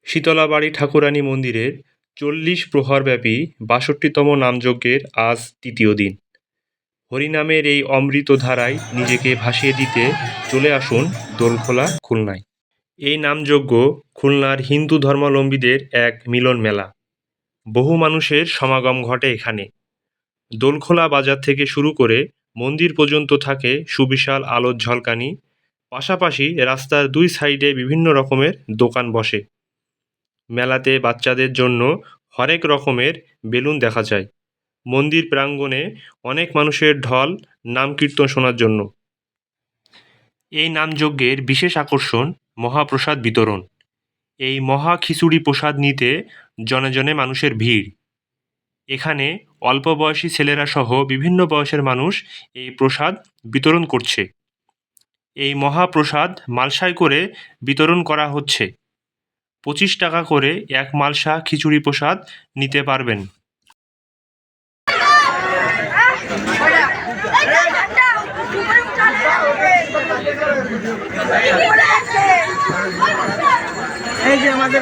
শীতলাবাড়ি ঠাকুরানী মন্দিরের ৪০ প্রহরব্যাপী ৬২তম নামযজ্ঞের আজ তৃতীয় দিন। হরিনামের এই অমৃত ধারায় নিজেকে ভাসিয়ে দিতে চলে আসুন দোলখোলা খুলনায়। এই নামযজ্ঞ খুলনার হিন্দু ধর্মাবলম্বীদের এক মিলন মেলা। বহু মানুষের সমাগম ঘটে এখানে। দোলখোলা বাজার থেকে শুরু করে মন্দির পর্যন্ত থাকে সুবিশাল আলোর ঝলকানি। পাশাপাশি রাস্তার দুই সাইডে বিভিন্ন রকমের দোকান বসে। মেলাতে বাচ্চাদের জন্য হরেক রকমের বেলুন দেখা যায়। মন্দির প্রাঙ্গণে অনেক মানুষের ঢল নাম কীর্তন শোনার জন্য। এই নামযজ্ঞের বিশেষ আকর্ষণ মহাপ্রসাদ বিতরণ। এই মহা খিচুড়ি প্রসাদ নিতে জনে জনে মানুষের ভিড়। এখানে অল্প বয়সী ছেলেরা সহ বিভিন্ন বয়সের মানুষ এই প্রসাদ বিতরণ করছে। এই মহাপ্রসাদ মালসায় করে বিতরণ করা হচ্ছে। ২৫ টাকা করে এক মালসা খিচুড়ি প্রসাদ নিতে পারবেন। এই যে আমাদের